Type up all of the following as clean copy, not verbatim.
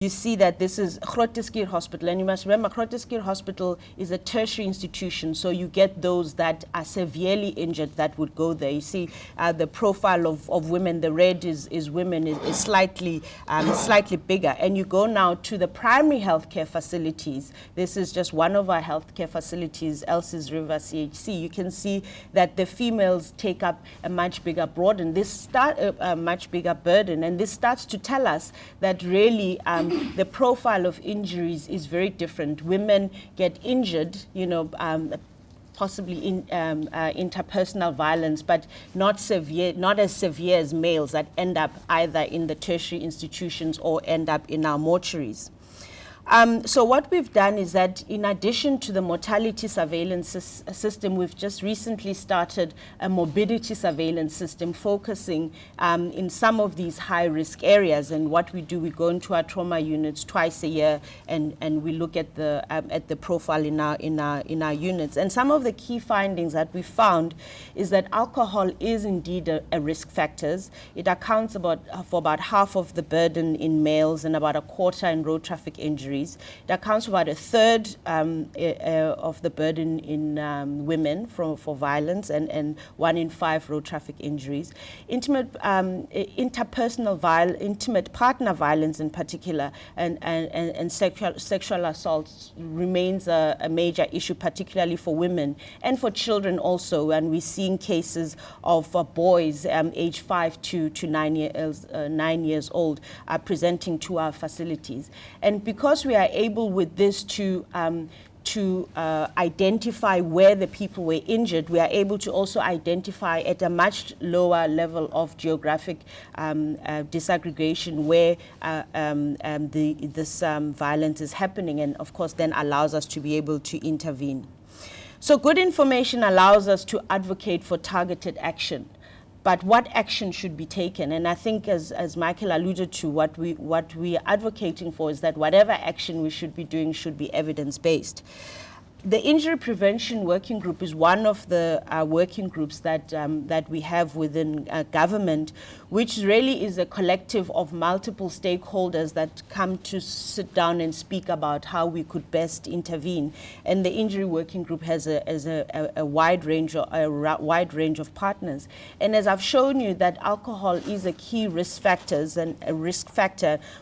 you see that this is Groote Hospital, and you must remember Groote Hospital is a tertiary institution, so you get those that are severely injured that would go there. You see the profile of women, the red is women, is slightly bigger. And you go now to the primary healthcare facilities. This is just one of our healthcare facilities, Elsies River CHC. You can see that the females take up a much bigger burden. Much bigger burden, and this starts to tell us that really the profile of injuries is very different. Women get injured, possibly in interpersonal violence, but not as severe as males that end up either in the tertiary institutions or end up in our mortuaries. So what we've done is that in addition to the mortality surveillance system, we've just recently started a morbidity surveillance system focusing in some of these high-risk areas. And what we do, we go into our trauma units twice a year, and we look at the profile in our units. And some of the key findings that we found is that alcohol is indeed a risk factor. It accounts for about half of the burden in males and about a quarter in road traffic injuries. It accounts for about a third of the burden in women for violence, and 1 in 5 road traffic injuries. Intimate partner violence in particular, and sexual assaults remains a major issue, particularly for women and for children also. And we're seeing cases of boys aged 5 to 9 years old presenting to our facilities. And because we are able with this to identify where the people were injured, we are able to also identify at a much lower level of geographic disaggregation where this violence is happening, and of course then allows us to be able to intervene. So good information allows us to advocate for targeted action. But what action should be taken? And I think, as Michael alluded to, what we are advocating for is that whatever action we should be doing should be evidence-based. The Injury Prevention Working Group is one of the working groups that we have within government, which really is a collective of multiple stakeholders that come to sit down and speak about how we could best intervene. And the Injury Working Group has a wide range of partners. And as I've shown you that alcohol is a key risk factor,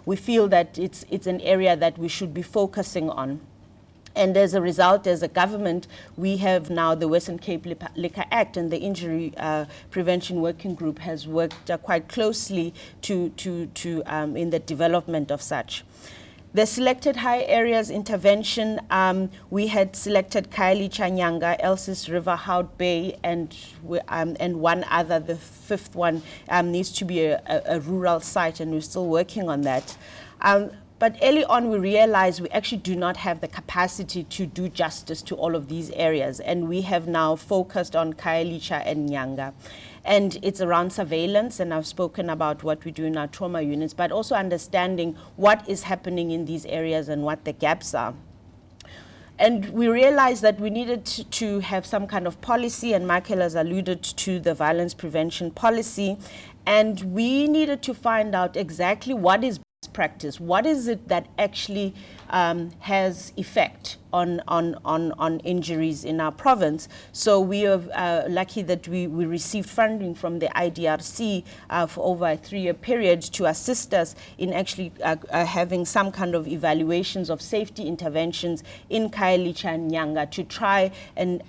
we feel that it's an area that we should be focusing on. And as a result, as a government, we have now the Western Cape Liquor Act, and the Injury Prevention Working Group has worked quite closely in the development of such. The selected high areas intervention, we had selected Khayelitsha Nyanga, Elsies River, Hout Bay, and one other. The fifth one needs to be a rural site, and we're still working on that. But early on, we realized we actually do not have the capacity to do justice to all of these areas. And we have now focused on Khayelitsha and Nyanga. And it's around surveillance, and I've spoken about what we do in our trauma units, but also understanding what is happening in these areas and what the gaps are. And we realized that we needed to have some kind of policy, and Michael has alluded to the violence prevention policy. And we needed to find out exactly what is practice. What is it that actually has effect on injuries in our province? So we are lucky that we received funding from the IDRC for over a 3-year period to assist us in actually having some kind of evaluations of safety interventions in Khayelitsha and Nyanga to try and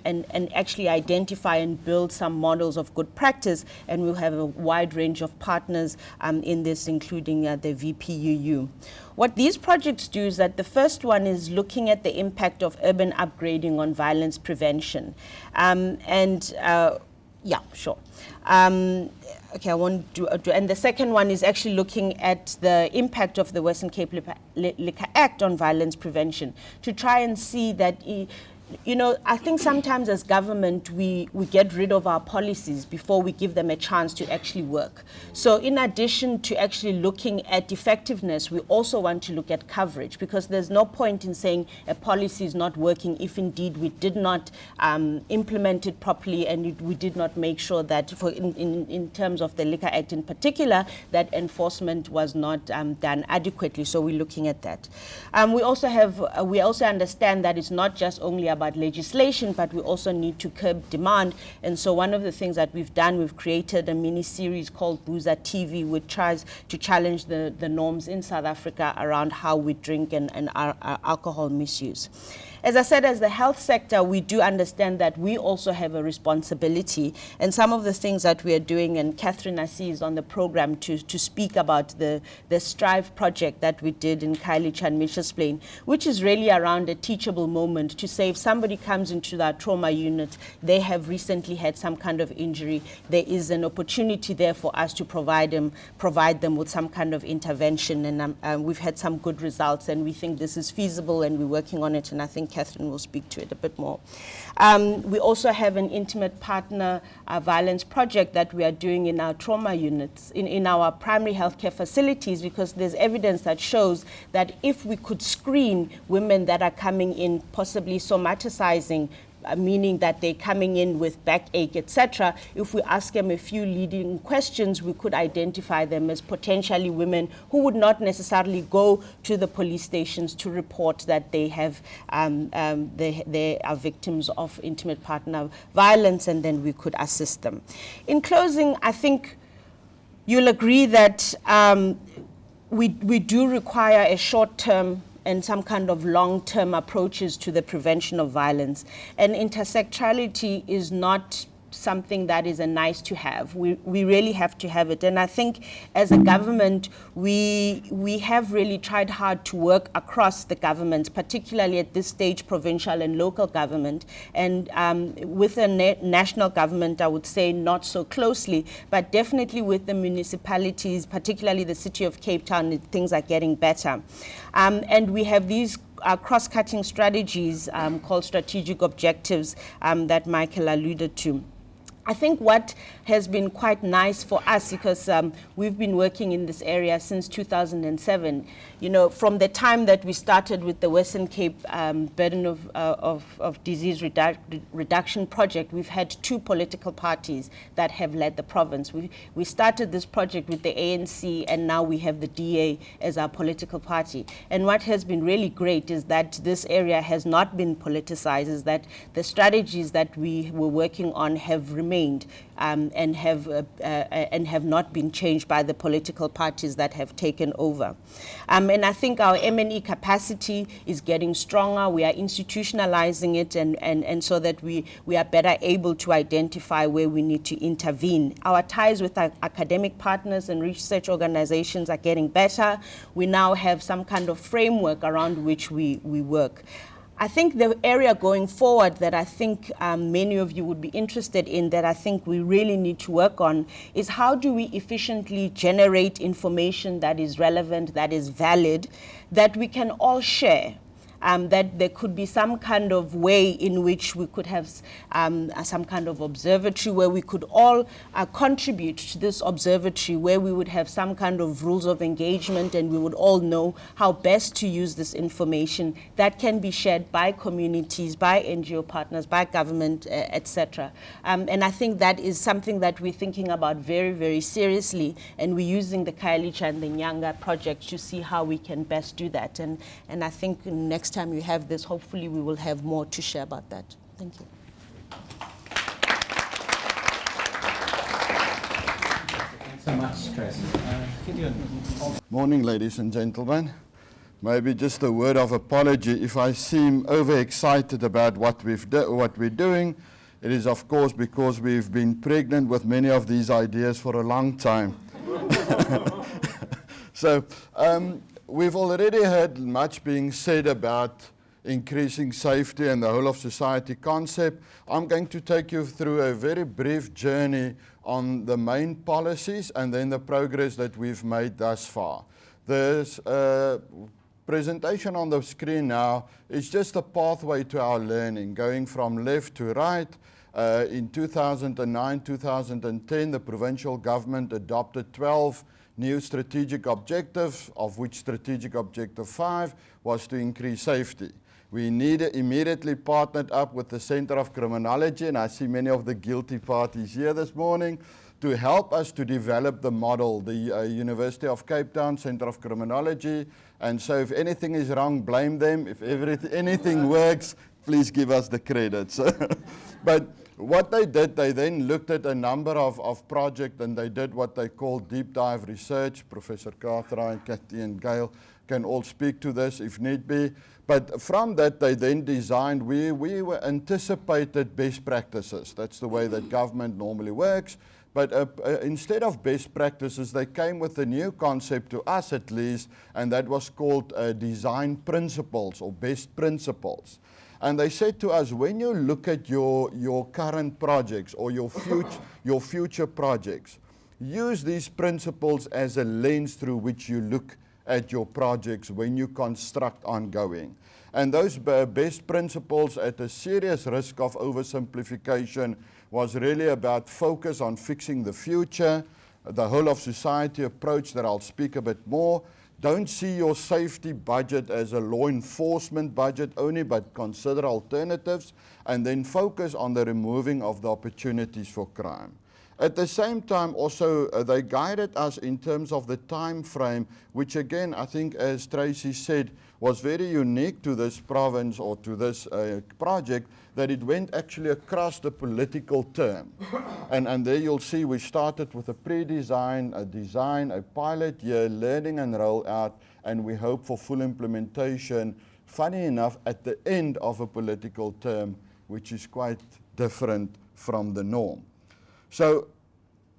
actually identify and build some models of good practice. And we'll have a wide range of partners in this, including the VPUU. What these projects do is that the first one is looking at the impact of urban upgrading on violence prevention. Yeah, sure. Okay, I won't do, and the second one is actually looking at the impact of the Western Cape Liquor Act on violence prevention to try and see that you know, I think sometimes as government, we get rid of our policies before we give them a chance to actually work. So in addition to actually looking at effectiveness, we also want to look at coverage, because there's no point in saying a policy is not working if indeed we did not implement it properly, and we did not make sure that, in terms of the Liquor Act in particular, that enforcement was not done adequately. So we're looking at that. We also understand that it's not just only about legislation, but we also need to curb demand. And so one of the things that we've done, we've created a mini-series called Boozer TV, which tries to challenge the norms in South Africa around how we drink and our alcohol misuse. As I said, as the health sector, we do understand that we also have a responsibility. And some of the things that we are doing, and Catherine, I see, is on the program to speak about the Strive project that we did in Khayelitsha and Mitchell's Plain, which is really around a teachable moment to say if somebody comes into that trauma unit, they have recently had some kind of injury, there is an opportunity there for us to provide them with some kind of intervention. And we've had some good results, and we think this is feasible, and we're working on it, and I think Catherine will speak to it a bit more. We also have an intimate partner violence project that we are doing in our trauma units, in our primary healthcare facilities, because there's evidence that shows that if we could screen women that are coming in possibly somaticizing, meaning that they're coming in with backache, etc. If we ask them a few leading questions, we could identify them as potentially women who would not necessarily go to the police stations to report that they have they are victims of intimate partner violence, and then we could assist them. In closing, I think you'll agree that we do require a short-term and some kind of long-term approaches to the prevention of violence. And intersectionality is not something that is a nice to have. We really have to have it. And I think as a government, we have really tried hard to work across the government, particularly at this stage, provincial and local government. And with the national government, I would say not so closely, but definitely with the municipalities, particularly the city of Cape Town, things are getting better. And we have these cross-cutting strategies called strategic objectives that Michael alluded to. I think what has been quite nice for us, because we've been working in this area since 2007, you know, from the time that we started with the Western Cape Burden of Disease Reduction Project, we've had 2 political parties that have led the province. We started this project with the ANC, and now we have the DA as our political party. And what has been really great is that this area has not been politicized, is that the strategies that we were working on have remained and have not been changed by the political parties that have taken over. And I think our M&E capacity is getting stronger. We are institutionalizing it, and so that we are better able to identify where we need to intervene. Our ties with our academic partners and research organizations are getting better. We now have some kind of framework around which we work. I think the area going forward that I think many of you would be interested in, that I think we really need to work on, is how do we efficiently generate information that is relevant, that is valid, that we can all share. That there could be some kind of way in which we could have some kind of observatory where we could all contribute to this observatory, where we would have some kind of rules of engagement, and we would all know how best to use this information that can be shared by communities, by NGO partners, by government, etc. And I think that is something that we're thinking about very, very seriously, and we're using the Khayelitsha and the Nyanga project to see how we can best do that. And I think next time you have this, hopefully we will have more to share about that. Thank you. Thanks so much, Tracey. Gideon. Morning, ladies and gentlemen. Maybe just a word of apology if I seem overexcited about what we're doing. It is, of course, because we've been pregnant with many of these ideas for a long time. So, we've already heard much being said about increasing safety and the whole of society concept. I'm going to take you through a very brief journey on the main policies and then the progress that we've made thus far. There's presentation on the screen now is just a pathway to our learning, going from left to right. In 2009, 2010, the provincial government adopted 12 new strategic objectives, of which strategic objective 5 was to increase safety. We immediately partnered up with the Center of Criminology, and I see many of the guilty parties here this morning, to help us to develop the model, the University of Cape Town Center of Criminology. And so if anything is wrong, blame them. If anything works, please give us the credits. But what they did, they then looked at a number of projects, and they did what they call deep dive research. Professor Cartwright, Kathy and Gail can all speak to this if need be. But from that, they then designed, we were anticipated best practices. That's the way that government normally works. But instead of best practices, they came with a new concept, to us at least, and that was called design principles or best principles. And they said to us, when you look at your current projects or your future projects, use these principles as a lens through which you look at your projects when you construct ongoing. And those best principles, at a serious risk of oversimplification, was really about focus on fixing the future, the whole of society approach that I'll speak a bit more. Don't see your safety budget as a law enforcement budget only, but consider alternatives, and then focus on the removing of the opportunities for crime. At the same time, also, they guided us in terms of the time frame, which again, I think, as Tracey said, was very unique to this province or to this project, that it went actually across the political term. And there you'll see we started with a pre-design, a design, a pilot year, learning and roll out, and we hope for full implementation, funny enough, at the end of a political term, which is quite different from the norm. So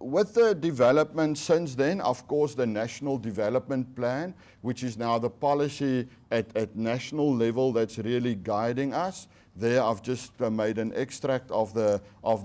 with the development since then, of course, the National Development Plan, which is now the policy at national level that's really guiding us. There I've just made an extract of the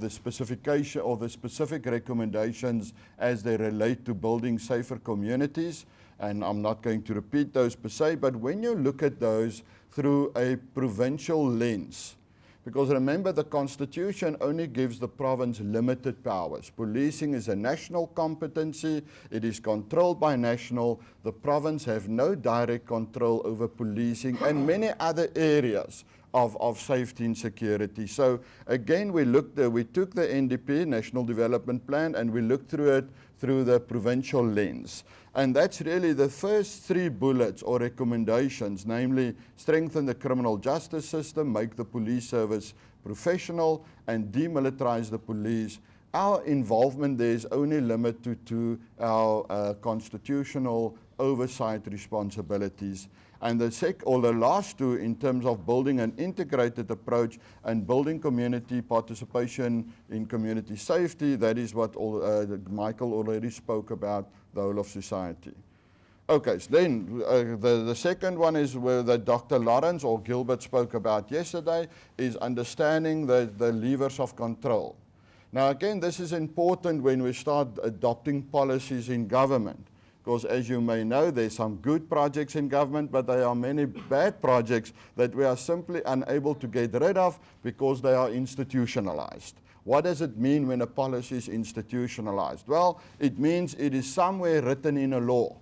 specification or the specific recommendations as they relate to building safer communities. And I'm not going to repeat those per se, but when you look at those through a provincial lens, because remember, the Constitution only gives the province limited powers. Policing is a national competency. It is controlled by national. The province have no direct control over policing and many other areas of safety and security. So again, we took the NDP, National Development Plan, and we looked through it through the provincial lens. And that's really the first 3 bullets or recommendations, namely strengthen the criminal justice system, make the police service professional, and demilitarize the police. Our involvement there is only limited to our constitutional oversight responsibilities. And the last 2, in terms of building an integrated approach and building community participation in community safety, that is what Michael already spoke about, the whole of society. Okay, so then the second one is where that Dr. Lawrence or Gilbert spoke about yesterday, is understanding the levers of control. Now again, this is important when we start adopting policies in government. Because as you may know, there's some good projects in government, but there are many bad projects that we are simply unable to get rid of because they are institutionalized. What does it mean when a policy is institutionalized? Well, it means it is somewhere written in a law.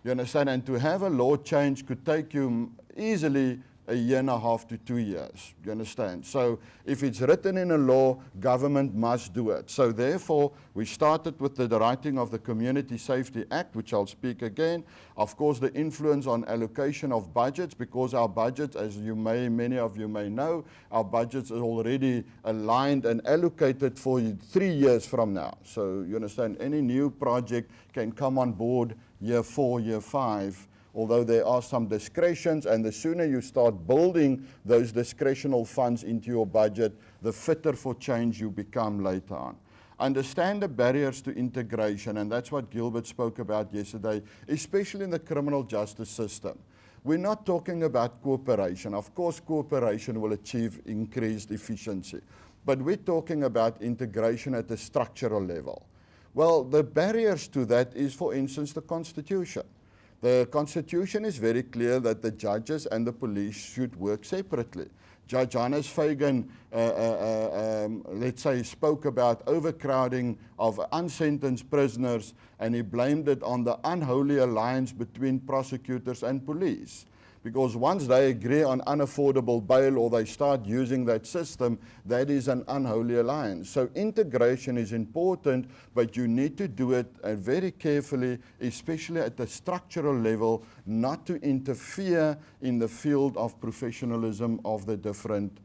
You understand? And to have a law change could take you easily 1.5 to 2 years. You understand? So if it's written in a law, government must do it. So therefore, we started with the writing of the Community Safety Act, which I'll speak again. Of course, the influence on allocation of budgets, because our budgets, as many of you may know, our budgets are already aligned and allocated for 3 years from now. So you understand, any new project can come on board year 4, year 5, although there are some discretions, and the sooner you start building those discretional funds into your budget, the fitter for change you become later on. Understand the barriers to integration, and that's what Gilbert spoke about yesterday, especially in the criminal justice system. We're not talking about cooperation. Of course, cooperation will achieve increased efficiency, but we're talking about integration at the structural level. Well, the barriers to that is, for instance, the Constitution. The Constitution is very clear that the judges and the police should work separately. Judge Hannes Fagan, let's say, spoke about overcrowding of unsentenced prisoners, and he blamed it on the unholy alliance between prosecutors and police. Because once they agree on unaffordable bail or they start using that system, that is an unholy alliance. So integration is important, but you need to do it very carefully, especially at the structural level, not to interfere in the field of professionalism of the different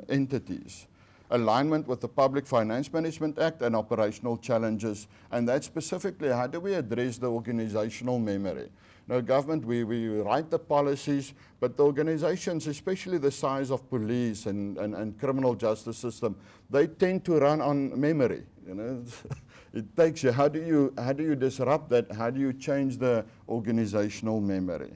entities. Alignment with the Public Finance Management Act and operational challenges, and that's specifically how do we address the organizational memory. Now, government, we write the policies, but the organizations, especially the size of police and criminal justice system, they tend to run on memory. You know, it takes you. How do you disrupt that? How do you change the organizational memory?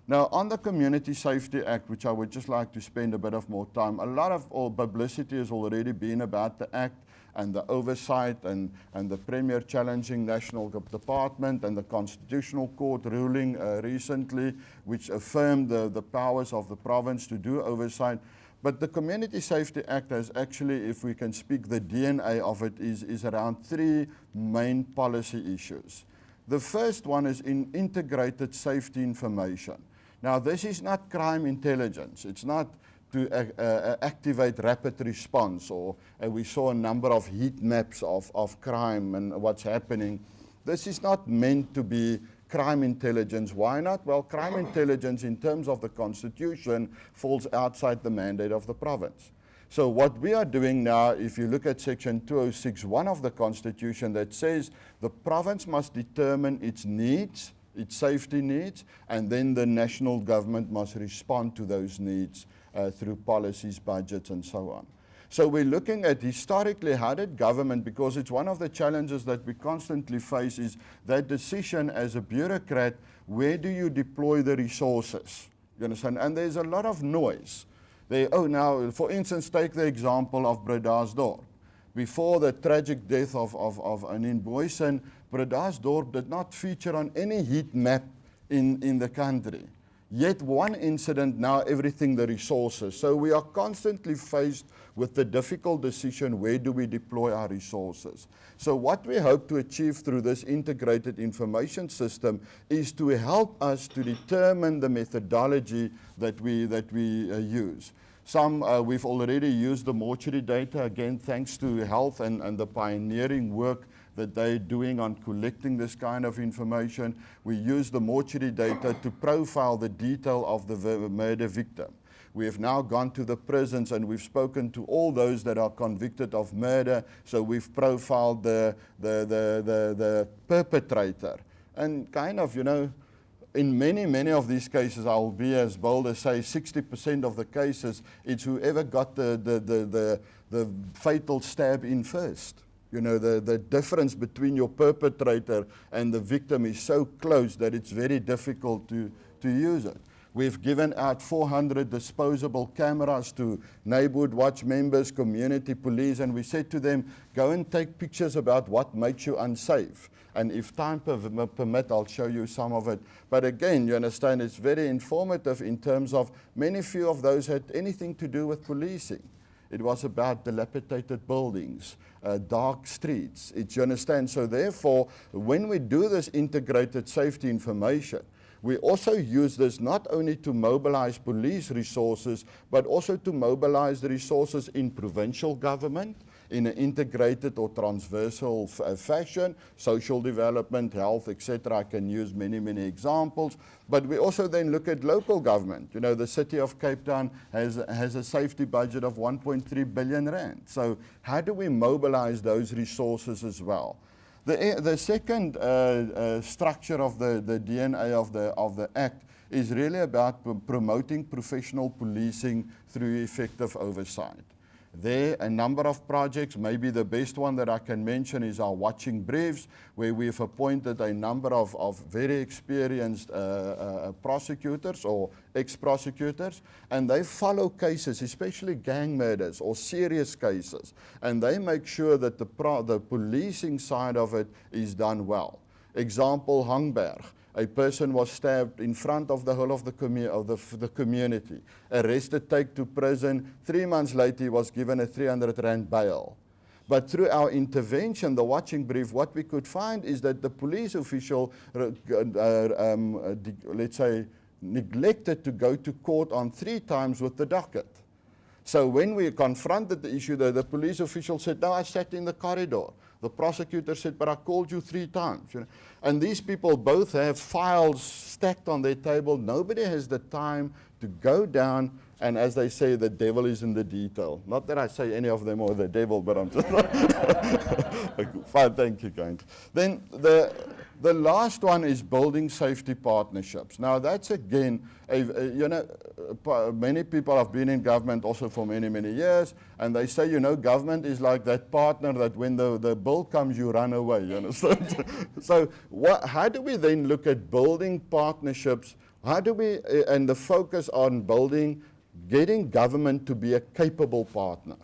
Now, on the Community Safety Act, which I would just like to spend a bit of more time, a lot of publicity has already been about the Act and the oversight and the Premier challenging National Department and the Constitutional Court ruling recently, which affirmed the powers of the province to do oversight. But the Community Safety Act has actually, if we can speak, the DNA of it is around three main policy issues. The first one is in integrated safety information. Now, this is not crime intelligence. It's not to activate rapid response, or we saw a number of heat maps of crime and what's happening. This is not meant to be crime intelligence. Why not? Well, crime intelligence in terms of the Constitution falls outside the mandate of the province. So what we are doing now, if you look at Section 206(1) of the Constitution, that says the province must determine its needs, its safety needs, and then the national government must respond to those needs through policies, budgets, and so on. So we're looking at historically how did government, because it's one of the challenges that we constantly face, is that decision as a bureaucrat, where do you deploy the resources? You understand? And there's a lot of noise. Now, for instance, take the example of Bredasdorp. Before the tragic death of Anine Booysen, Bredasdorp did not feature on any heat map in the country. Yet one incident, now everything, the resources. So we are constantly faced with the difficult decision, where do we deploy our resources? So what we hope to achieve through this integrated information system is to help us to determine the methodology that we use. We've already used the mortuary data, again, thanks to health and the pioneering work that they're doing on collecting this kind of information. We use the mortuary data to profile the detail of the murder victim. We have now gone to the prisons and we've spoken to all those that are convicted of murder, so we've profiled the perpetrator. And kind of, you know, in many of these cases, I will be as bold as say 60% of the cases, it's whoever got the fatal stab in first. You know, the difference between your perpetrator and the victim is so close that it's very difficult to use it. We've given out 400 disposable cameras to neighborhood watch members, community police, and we said to them, go and take pictures about what makes you unsafe. And if time permit, I'll show you some of it. But again, you understand, it's very informative in terms of few of those had anything to do with policing. It was about dilapidated buildings, dark streets. You understand? So therefore, when we do this integrated safety information, we also use this not only to mobilize police resources, but also to mobilize the resources in provincial government, in an integrated or transversal fashion, social development, health, etc. I can use many examples. But we also then look at local government. You know, the city of Cape Town has a safety budget of 1.3 billion rand. So how do we mobilize those resources as well? The second structure of the DNA of the Act is really about promoting professional policing through effective oversight. There are a number of projects. Maybe the best one that I can mention is our watching briefs, where we've appointed a number of very experienced prosecutors or ex-prosecutors, and they follow cases, especially gang murders or serious cases, and they make sure that the policing side of it is done well. Example, Hangberg. A person was stabbed in front of the whole of the community, arrested, taken to prison. 3 months later, he was given a 300 rand bail. But through our intervention, the watching brief, what we could find is that the police official, let's say, neglected to go to court on 3 times with the docket. So when we confronted the issue, the police official said, no, I sat in the corridor. The prosecutor said, but I called you 3 times. You know? And these people both have files stacked on their table. Nobody has the time to go down, and as they say, the devil is in the detail. Not that I say any of them are the devil, but I'm just fine, thank you, kind. Then the last one is building safety partnerships. Now that's again, you know, many people have been in government also for many, many years, and they say, you know, government is like that partner that when the bill comes, you run away, you understand? So how do we then look at building partnerships? How do we, and the focus on getting government to be a capable partner?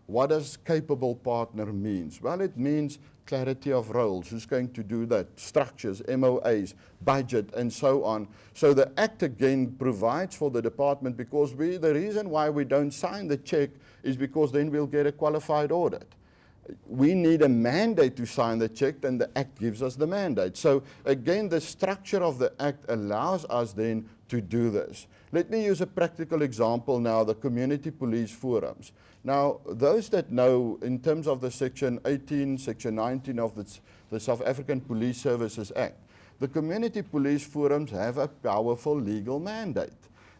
What does capable partner means? Well, it means clarity of roles. Who's going to do that? Structures, MOAs, budget, and so on. So the Act again provides for the department, because the reason why we don't sign the check is because then we'll get a qualified audit. We need a mandate to sign the check, and the Act gives us the mandate. So again, the structure of the Act allows us then to do this. Let me use a practical example now, the community police forums. Now, those that know, in terms of the Section 18, Section 19 of the South African Police Services Act, the community police forums have a powerful legal mandate.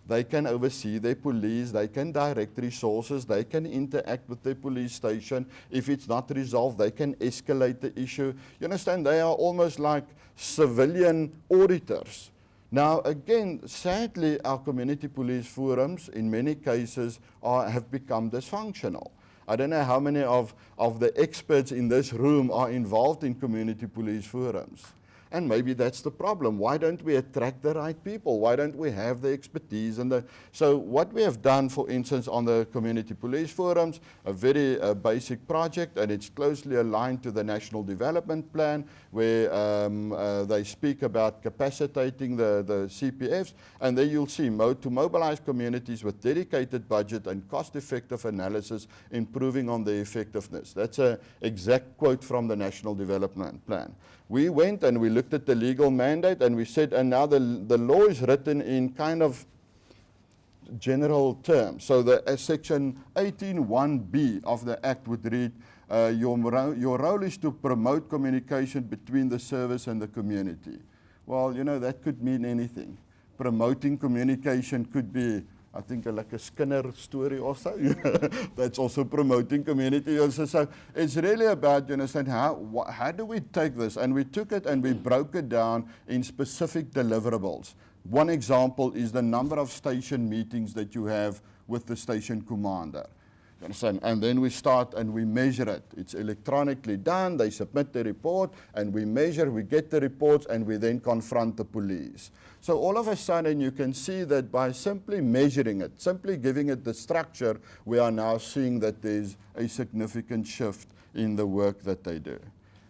They can oversee their police, they can direct resources, they can interact with their police station. If it's not resolved, they can escalate the issue. You understand, they are almost like civilian auditors. Now again, sadly, our community police forums in many cases have become dysfunctional. I don't know how many of the experts in this room are involved in community police forums. And maybe that's the problem. Why don't we attract the right people? Why don't we have the expertise? So what we have done, for instance, on the community police forums, a very basic project, and it's closely aligned to the National Development Plan, where they speak about capacitating the CPFs, and there you'll see to mobilize communities with dedicated budget and cost-effective analysis, improving on their effectiveness. That's an exact quote from the National Development Plan. We went and we looked at the legal mandate, and we said, and now the law is written in kind of general terms. So the Section 18(1)(b) of the Act would read, your role is to promote communication between the service and the community. Well, you know, that could mean anything. Promoting communication could be, I think, like a Skinner story also. That's also promoting community. So it's really about, you understand, how do we take this? And we took it and we broke it down in specific deliverables. One example is the number of station meetings that you have with the station commander. You understand? And then we start and we measure it. It's electronically done. They submit the report, and we measure, we get the reports, and we then confront the police. So all of a sudden, you can see that by simply measuring it, simply giving it the structure, we are now seeing that there's a significant shift in the work that they do.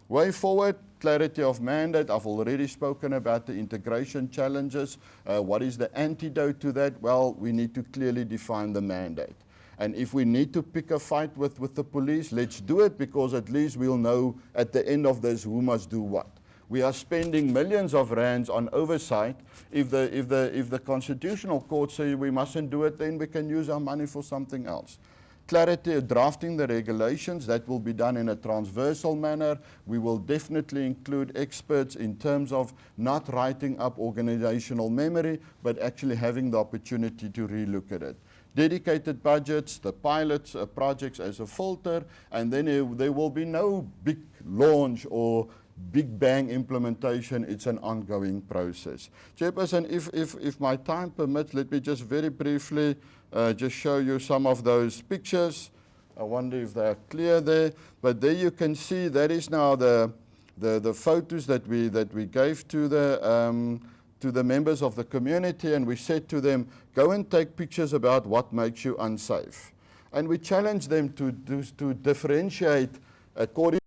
Way forward, clarity of mandate. I've already spoken about the integration challenges. What is the antidote to that? Well, we need to clearly define the mandate. And if we need to pick a fight with the police, let's do it, because at least we'll know at the end of this who must do what. We are spending millions of rands on oversight. If the Constitutional Court say we mustn't do it, then we can use our money for something else. Clarity, drafting the regulations, that will be done in a transversal manner. We will definitely include experts in terms of not writing up organizational memory, but actually having the opportunity to relook at it. Dedicated budgets, the pilots projects as a filter, and then there will be no big launch or big bang implementation. It's an ongoing process. Chairperson, if my time permits, let me just very briefly just show you some of those pictures. I wonder if they are clear there, but there you can see that is now the photos that we gave to the members of the community, and we said to them, go and take pictures about what makes you unsafe. And we challenged them to differentiate according